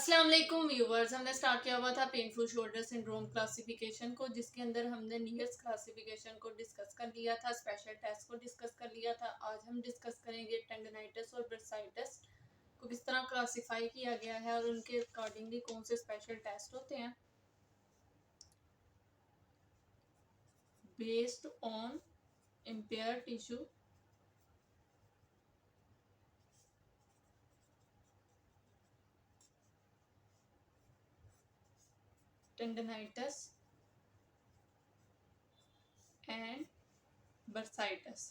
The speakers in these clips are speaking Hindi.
अस्सलाम वालेकुम व्यूवर्स। हमने स्टार्ट किया हुआ था पेनफुल शोल्डर सिंड्रोम क्लासिफिकेशन को, जिसके अंदर हमने नियर्स क्लासिफिकेशन को डिस्कस कर लिया था, स्पेशल टेस्ट को डिस्कस कर लिया था। आज हम डिस्कस करेंगे टेंडनाइटिस और बर्साइटिस को किस तरह क्लासिफाई किया गया है और उनके अकॉर्डिंगली कौन से स्पेशल टेस्ट होते हैं based on empire tissue tendinitis and bursitis.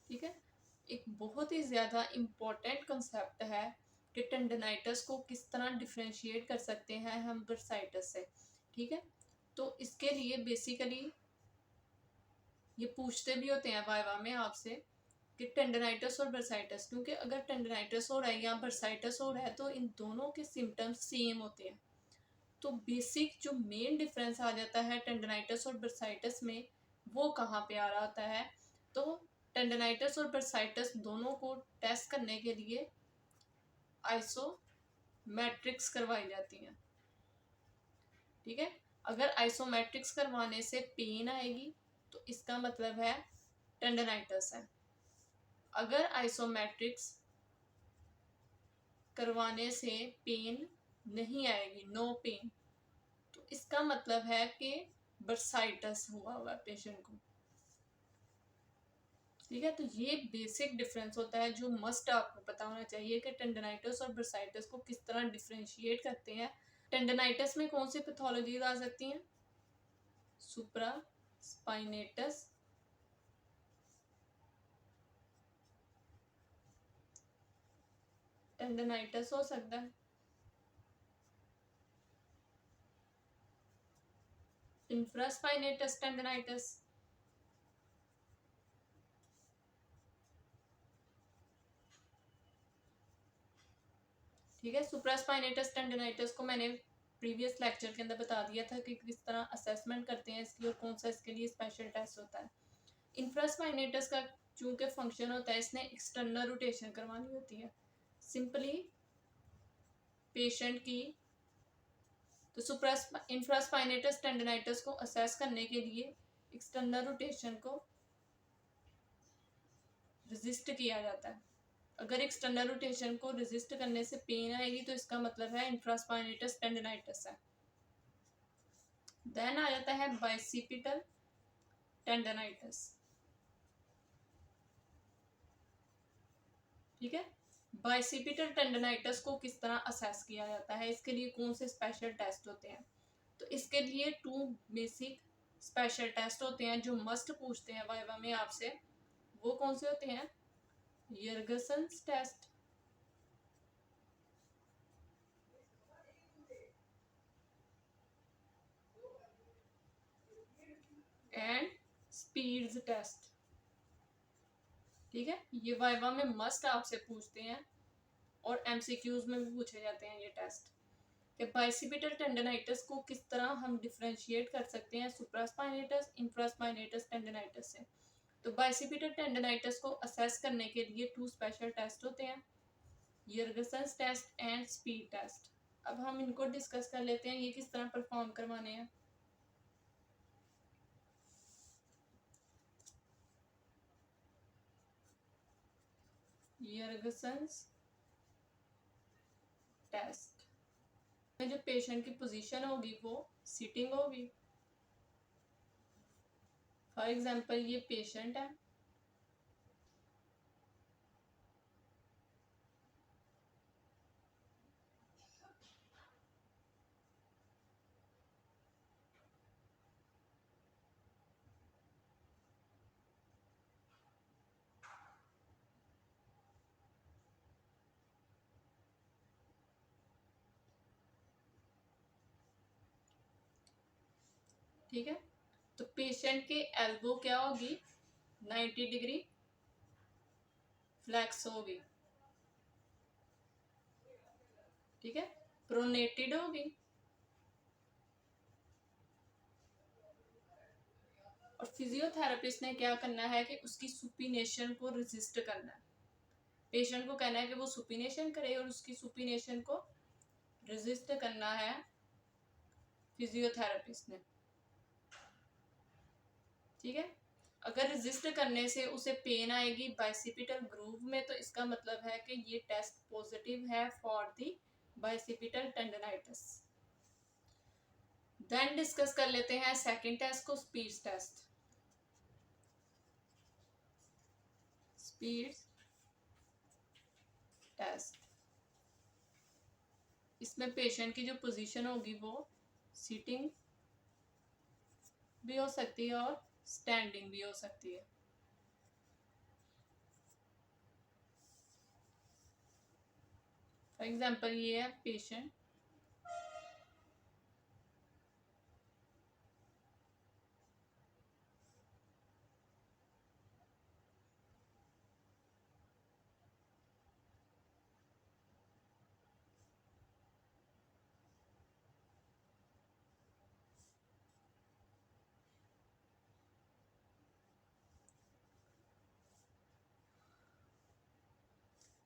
ठीक है, एक बहुत ही ज़्यादा इम्पोर्टेंट कंसेप्ट है कि टेंडनाइटिस को किस तरह डिफ्रेंशिएट कर सकते हैं हम बर्साइटिस से। ठीक है, तो इसके लिए बेसिकली ये पूछते भी होते हैं वाइवा में आपसे कि टेंडनाइटिस और बर्साइटिस, क्योंकि अगर टेंडनाइटिस हो रहा है या बर्साइटिस हो रहा है तो इन दोनों के सिम्टम्स सेम होते हैं। तो बेसिक जो मेन डिफरेंस आ जाता है टेंडनाइटिस और बर्साइटिस में, वो कहाँ पे आ रहा होता है। तो टेंडनाइटिस और बर्साइटिस दोनों को टेस्ट करने के लिए आइसोमेट्रिक्स करवाई जाती हैं। ठीक है, अगर आइसोमेट्रिक्स करवाने से पेन आएगी तो इसका मतलब है टेंडनाइटिस है। अगर आइसोमेट्रिक्स करवाने से पेन नहीं आएगी, नो पेन, तो इसका मतलब है कि बर्साइटिस हुआ हुआ पेशेंट को। ठीक है, तो ये बेसिक डिफरेंस होता है जो मस्ट आपको पता होना चाहिए कि टेंडनाइटिस और बर्साइटिस को किस तरह डिफरेंशिएट करते हैं। टेंडनाइटिस में कौन सी पैथोलॉजीज आ सकती हैं? सुप्रा स्पाइनेटस टेंडनाइटिस हो सकता है, इंफ्रास्पाइनेटस टेंडनाइटिस, ठीक है। सुप्रास्पाइनेटस टेंडनाइटिस को मैंने प्रीवियस लेक्चर के अंदर बता दिया था कि किस तरह असेसमेंट करते हैं इसकी और कौन सा इसके लिए स्पेशल टेस्ट होता है। इंफ्रास्पाइनेटस का चूंकि फंक्शन होता है, इसने एक्सटर्नल रोटेशन करवानी होती है सिंपली पेशेंट की। तो इंफ्रास्पाइनेटस टेंडनाइटिस को असेस करने के लिए एक्सटर्नल रोटेशन को रेजिस्ट किया जाता है। अगर एक्सटर्नल रोटेशन को रेजिस्ट करने से पेन आएगी तो इसका मतलब है इंफ्रास्पाइनेटस टेंडनाइटिस है। देन आ जाता है बाइसिपिटल टेंडनाइटिस। ठीक है, बाइसिपिटल टेंडनाइटिस को किस तरह असेस किया जाता है, इसके लिए कौन से स्पेशल टेस्ट होते हैं? तो इसके लिए 2 बेसिक स्पेशल टेस्ट होते हैं जो मस्ट पूछते हैं वाइवा में आपसे। वो कौन से होते हैं? यर्गसन्स टेस्ट एंड स्पीड्स टेस्ट। ठीक है, ये वाइवा में मस्ट आपसे पूछते हैं और एमसीक्यूज में भी पूछे जाते हैं ये टेस्ट कि बाइसिपिटल टेंडनाइटिस को किस तरह हम डिफरेंशिएट कर सकते हैं सुप्रास्पाइनेटस इंफ्रास्पाइनेटस टेंडनाइटिस से। तो बाइसिपिटल टेंडनाइटिस को असेस करने के लिए 2 स्पेशल टेस्ट होते हैं, यर्गसन्स टेस्ट एंड स्पीड टेस्ट। अब हम इनको डिस्कस कर लेते हैं, ये किस तरह परफॉर्म करवाने हैं। यर्गसन्स टेस्ट में जो पेशेंट की पोजीशन होगी वो सिटिंग होगी। फॉर एग्जांपल ये पेशेंट है, ठीक है। तो पेशेंट के एल्बो क्या होगी? 90 डिग्री फ्लेक्स होगी। ठीक है, प्रोनेटेड होगी और फिजियोथेरेपिस्ट ने क्या करना है कि उसकी सुपिनेशन को रेजिस्ट करना है। पेशेंट को कहना है कि वो सुपिनेशन करे और उसकी सुपिनेशन को रेजिस्ट करना है फिजियोथेरेपिस्ट ने। ठीक है, अगर रेजिस्ट करने से उसे पेन आएगी बाइसिपिटल ग्रूव में, तो इसका मतलब है कि ये टेस्ट पॉजिटिव है for the bicipital tendinitis. Then discuss कर लेते हैं सेकंड टेस्ट को, स्पीड्स टेस्ट। स्पीड्स टेस्ट, इसमें पेशेंट की जो पोजीशन होगी वो सीटिंग भी हो सकती है और स्टैंडिंग भी हो सकती है। फॉर एग्जांपल ये है पेशेंट,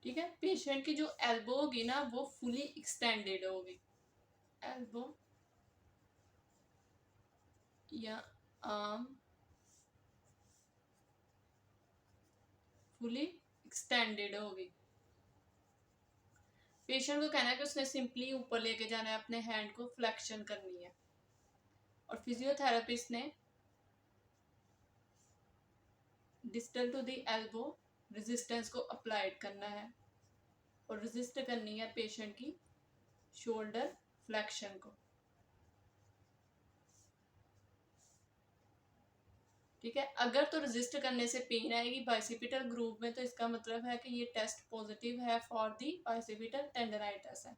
ठीक है। पेशेंट की जो एल्बो होगी ना वो फुली एक्सटेंडेड होगी, एल्बो या आर्म फुली एक्सटेंडेड होगी। पेशेंट को कहना है कि उसने सिंपली ऊपर लेके जाना है, अपने हैंड को फ्लेक्शन करनी है, और फिजियोथेरेपिस्ट ने distal to the elbow resistance को अप्लाइड करना है और रेजिस्ट करनी है पेशेंट की शोल्डर फ्लेक्शन को। ठीक है, अगर तो रेजिस्ट करने से पेन आएगी बाइसिपिटल ग्रूव में, तो इसका मतलब है कि ये टेस्ट पॉजिटिव है फॉर दी बाइसिपिटल टेंडनाइटिस है।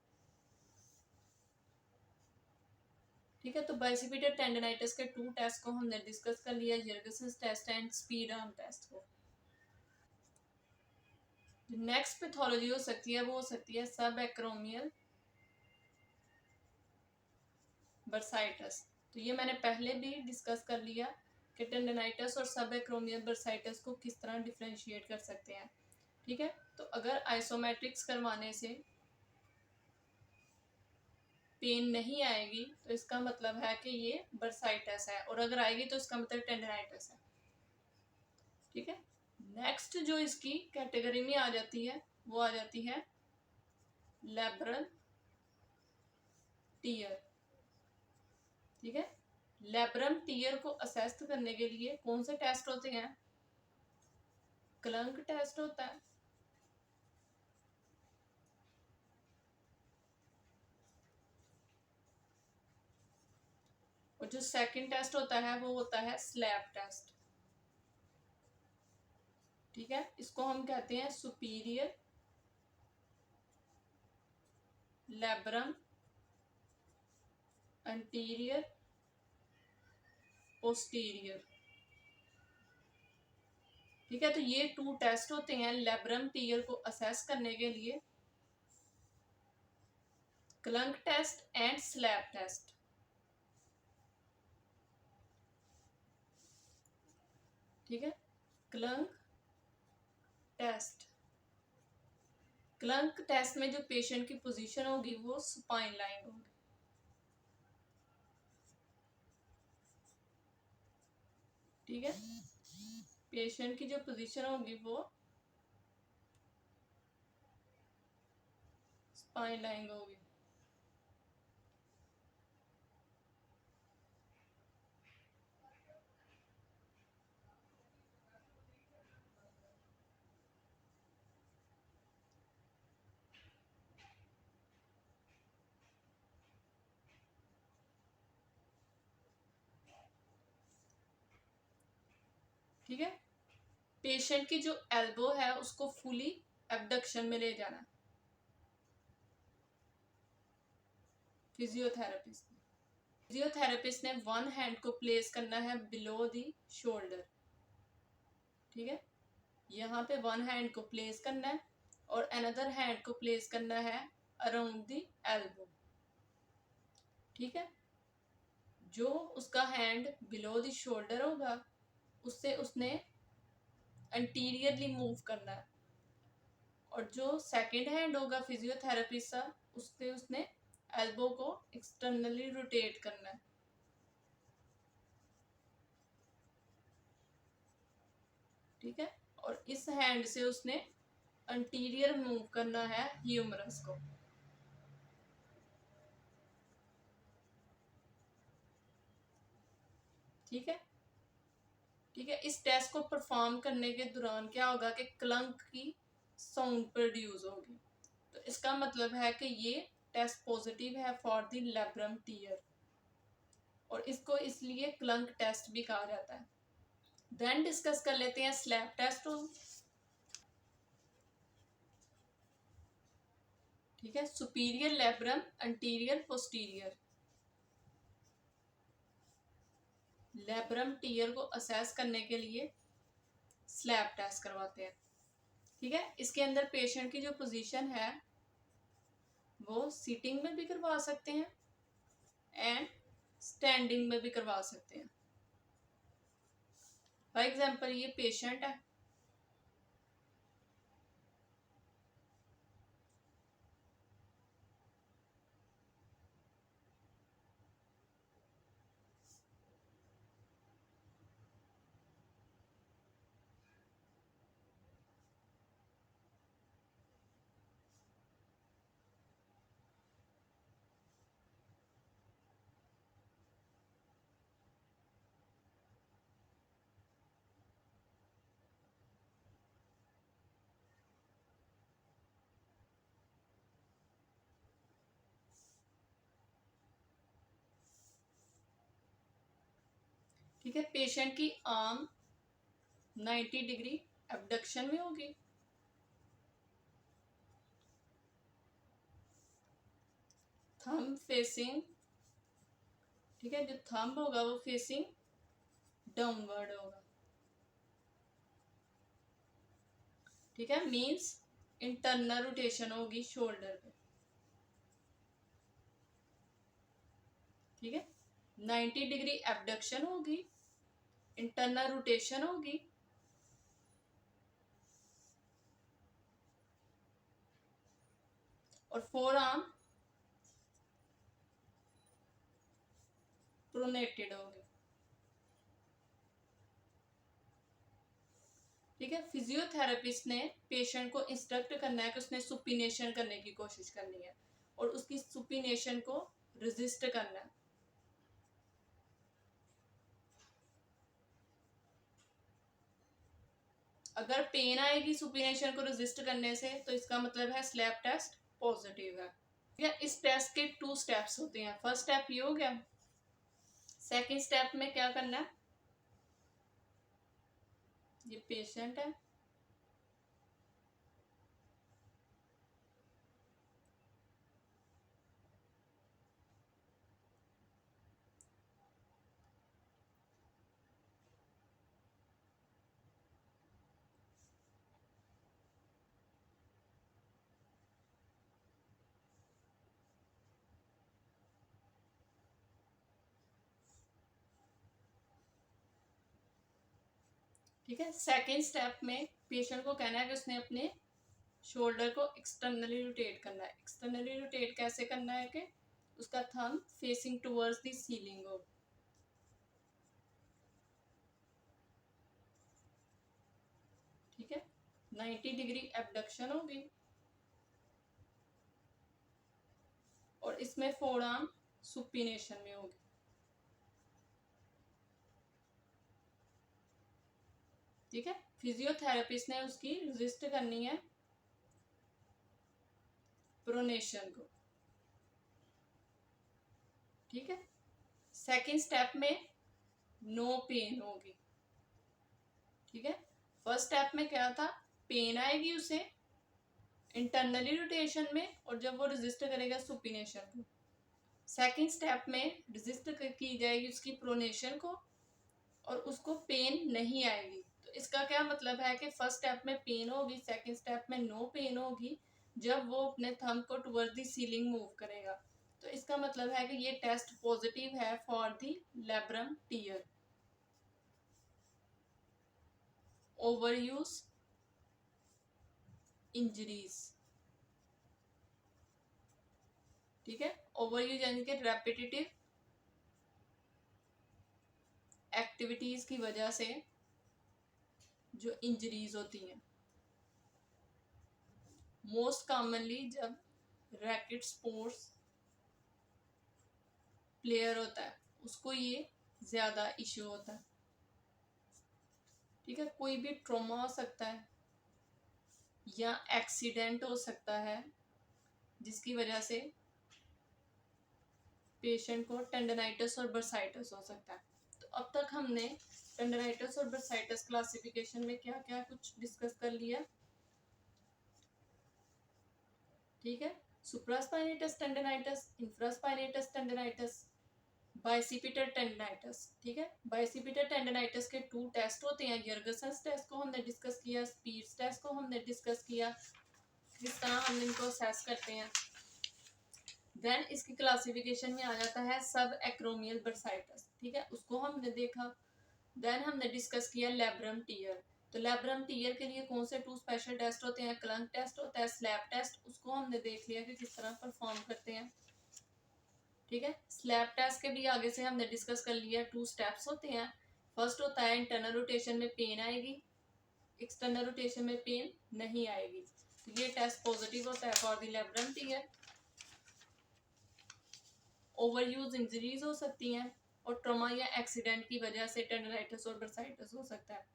ठीक है, तो बाइसिपिटल टेंडनाइटिस के 2 टेस्ट को हमने डिस्कस कर लिया, Yergason test and speed arm test को। नेक्स्ट पैथोलॉजी हो सकती है वो हो सकती है सब एक्रोमियल बर्साइटिस। तो ये मैंने पहले भी डिस्कस कर लिया कि टेंडनाइटिस और सब एक्रोमियल बर्साइटिस को किस तरह डिफरेंशिएट कर सकते हैं। ठीक है, तो अगर आइसोमेट्रिक्स करवाने से पेन नहीं आएगी तो इसका मतलब है कि ये बर्साइटिस है, और अगर आएगी तो इसका मतलब टेंडनाइटिस है। ठीक है, नेक्स्ट जो इसकी कैटेगरी में आ जाती है वो आ जाती है लैब्रल टीयर। ठीक है, लैब्रम टीयर को असेस करने के लिए कौन से टेस्ट होते हैं? क्लंक टेस्ट होता है, और जो सेकंड टेस्ट होता है वो होता है स्लैब टेस्ट। ठीक है, इसको हम कहते हैं सुपीरियर लैब्रम एंटीरियर पोस्टीरियर। ठीक है, तो ये 2 टेस्ट होते हैं लैब्रम टीयर को असेस करने के लिए, क्लंक टेस्ट एंड स्लैब टेस्ट। ठीक है, क्लंक टेस्ट, क्लंक टेस्ट में जो पेशेंट की पोजीशन होगी वो स्पाइन लाइन होगी। ठीक है, पेशेंट की जो पोजीशन होगी वो स्पाइन लाइन होगी। ठीक है, पेशेंट की जो एल्बो है उसको फुली एबडक्शन में ले जाना फिजियोथेरेपिस्ट ने। फिजियोथेरेपिस्ट ने वन हैंड को प्लेस करना है बिलो दी शोल्डर। ठीक है, यहाँ पे वन हैंड को प्लेस करना है और अनदर हैंड को प्लेस करना है अराउंड दी एल्बो। ठीक है, जो उसका हैंड बिलो दी शोल्डर होगा उससे उसने एंटीरियरली मूव करना है, और जो सेकंड हैंड होगा फिजियोथेरेपिस्ट का, उसने एल्बो को एक्सटर्नली रोटेट करना है। ठीक है, और इस हैंड से उसने अंटीरियर मूव करना है ह्यूमरस को। ठीक है, ठीक है। इस टेस्ट को परफॉर्म करने के दौरान क्या होगा कि क्लंक की साउंड प्रोड्यूस होगी। तो इसका मतलब है कि ये टेस्ट पॉजिटिव है फॉर द लेब्रम टीयर, और इसको इसलिए क्लंक टेस्ट भी कहा जाता है। देन डिस्कस कर लेते हैं स्लैप टेस्ट। ठीक है, superior labrum, anterior posterior. Labrum tear को असेस करने के लिए स्लैप टेस्ट करवाते हैं। ठीक है, इसके अंदर पेशेंट की जो पोजीशन है वो सीटिंग में भी करवा सकते हैं एंड स्टैंडिंग में भी करवा सकते हैं। फॉर एग्जाम्पल ये पेशेंट है, ठीक है, पेशेंट की आर्म 90 डिग्री एबडक्शन में होगी। थंब फेसिंग, ठीक है, जो थंब होगा वो फेसिंग डाउनवर्ड होगा। ठीक है, मींस इंटरनल रोटेशन होगी शोल्डर पे। ठीक है, 90 डिग्री एबडक्शन होगी, इंटरनल रोटेशन होगी, और फोर आर्म प्रोनेटेड होगी। ठीक है, फिजियोथेरेपिस्ट ने पेशेंट को इंस्ट्रक्ट करना है कि उसने सुपिनेशन करने की कोशिश करनी है और उसकी सुपिनेशन को रेजिस्ट करना है। अगर पेन आएगी सुपिनेशन को रेजिस्ट करने से तो इसका मतलब है स्लैप टेस्ट पॉजिटिव है। ठीक है, इस टेस्ट के 2 स्टेप्स होते हैं। फर्स्ट स्टेप ये हो गया। सेकंड स्टेप में क्या करना है, ये पेशेंट है, ठीक है। सेकंड स्टेप में पेशेंट को कहना है कि उसने अपने शोल्डर को एक्सटर्नली रोटेट करना है। एक्सटर्नली रोटेट कैसे करना है कि उसका thumb facing towards the ceiling हो। ठीक है, 90 डिग्री एबडक्शन होगी और इसमें फोर आर्म सुपिनेशन में होगी। ठीक है, फिजियोथेरेपिस्ट ने उसकी रेजिस्ट करनी है प्रोनेशन को। ठीक है, सेकंड स्टेप में नो पेन होगी। ठीक है, फर्स्ट स्टेप में क्या था, पेन आएगी उसे इंटरनली रोटेशन में और जब वो रेजिस्ट करेगा सुपिनेशन को। सेकंड स्टेप में रेजिस्ट की जाएगी उसकी प्रोनेशन को और उसको पेन नहीं आएगी। तो इसका क्या मतलब है कि फर्स्ट स्टेप में पेन होगी, सेकंड स्टेप में नो पेन होगी जब वो अपने थंब को टुवर्ड द सीलिंग मूव करेगा। तो इसका मतलब है कि ये टेस्ट पॉजिटिव है for the labrum tear. Over use, injuries, ठीक है। ओवरयूज यानी कि रेपिटेटिव एक्टिविटीज की वजह से जो इंजरीज होती हैं। मोस्ट कॉमनली जब रैकेट स्पोर्ट्स प्लेयर होता है उसको ये ज्यादा इश्यू होता है, ठीक है। कोई भी ट्रॉमा हो सकता है या एक्सीडेंट हो सकता है जिसकी वजह से पेशेंट को टेंडनाइटिस और बर्साइटिस हो सकता है। तो अब तक हमने टेंडनाइटिस और बर्साइटिस क्लासिफिकेशन में क्या क्या कुछ डिस्कस कर लिया, ठीक है। Supraspinatus tendinitis, infraspinatus tendinitis, bicipital tendinitis, ठीक है। बाइसिपिटल टेंडनाइटिस के 2 टेस्ट होते हैं। यर्गसंस टेस्ट को हमने डिस्कस किया, स्पीड्स टेस्ट को हमने डिस्कस किया, किस तरह हम इनको असेस करते हैं। देन इसकी क्लासिफिकेशन में आ जाता है सब एक्रोमियल बर्साइटिस, ठीक है, उसको हमने देखा। देन हमने डिस्कस किया लैब्रम टीयर। तो लैब्रम टीयर के लिए कौन से 2 स्पेशल टेस्ट होते हैं, क्लंक टेस्ट होता है, स्लैब टेस्ट, उसको हमने देख लिया कि किस तरह परफॉर्म करते हैं, ठीक है। स्लैब टेस्ट के भी आगे से हमने डिस्कस कर लिया। 2 स्टेप्स होते हैं। फर्स्ट होता है इंटरनल रोटेशन में पेन आएगी, एक्सटर्नल रोटेशन में पेन नहीं आएगी। तो ये टेस्ट पॉजिटिव होता है for the labrum tear. Overuse injuries हो सकती हैं और ट्रॉमा या एक्सीडेंट की वजह से टेंडनाइटिस और बर्साइटिस हो सकता है।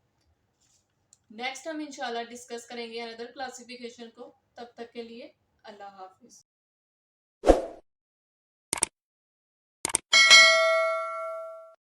नेक्स्ट हम इंशाल्लाह डिस्कस करेंगे अनदर क्लासिफिकेशन को। तब तक के लिए अल्लाह हाफिज।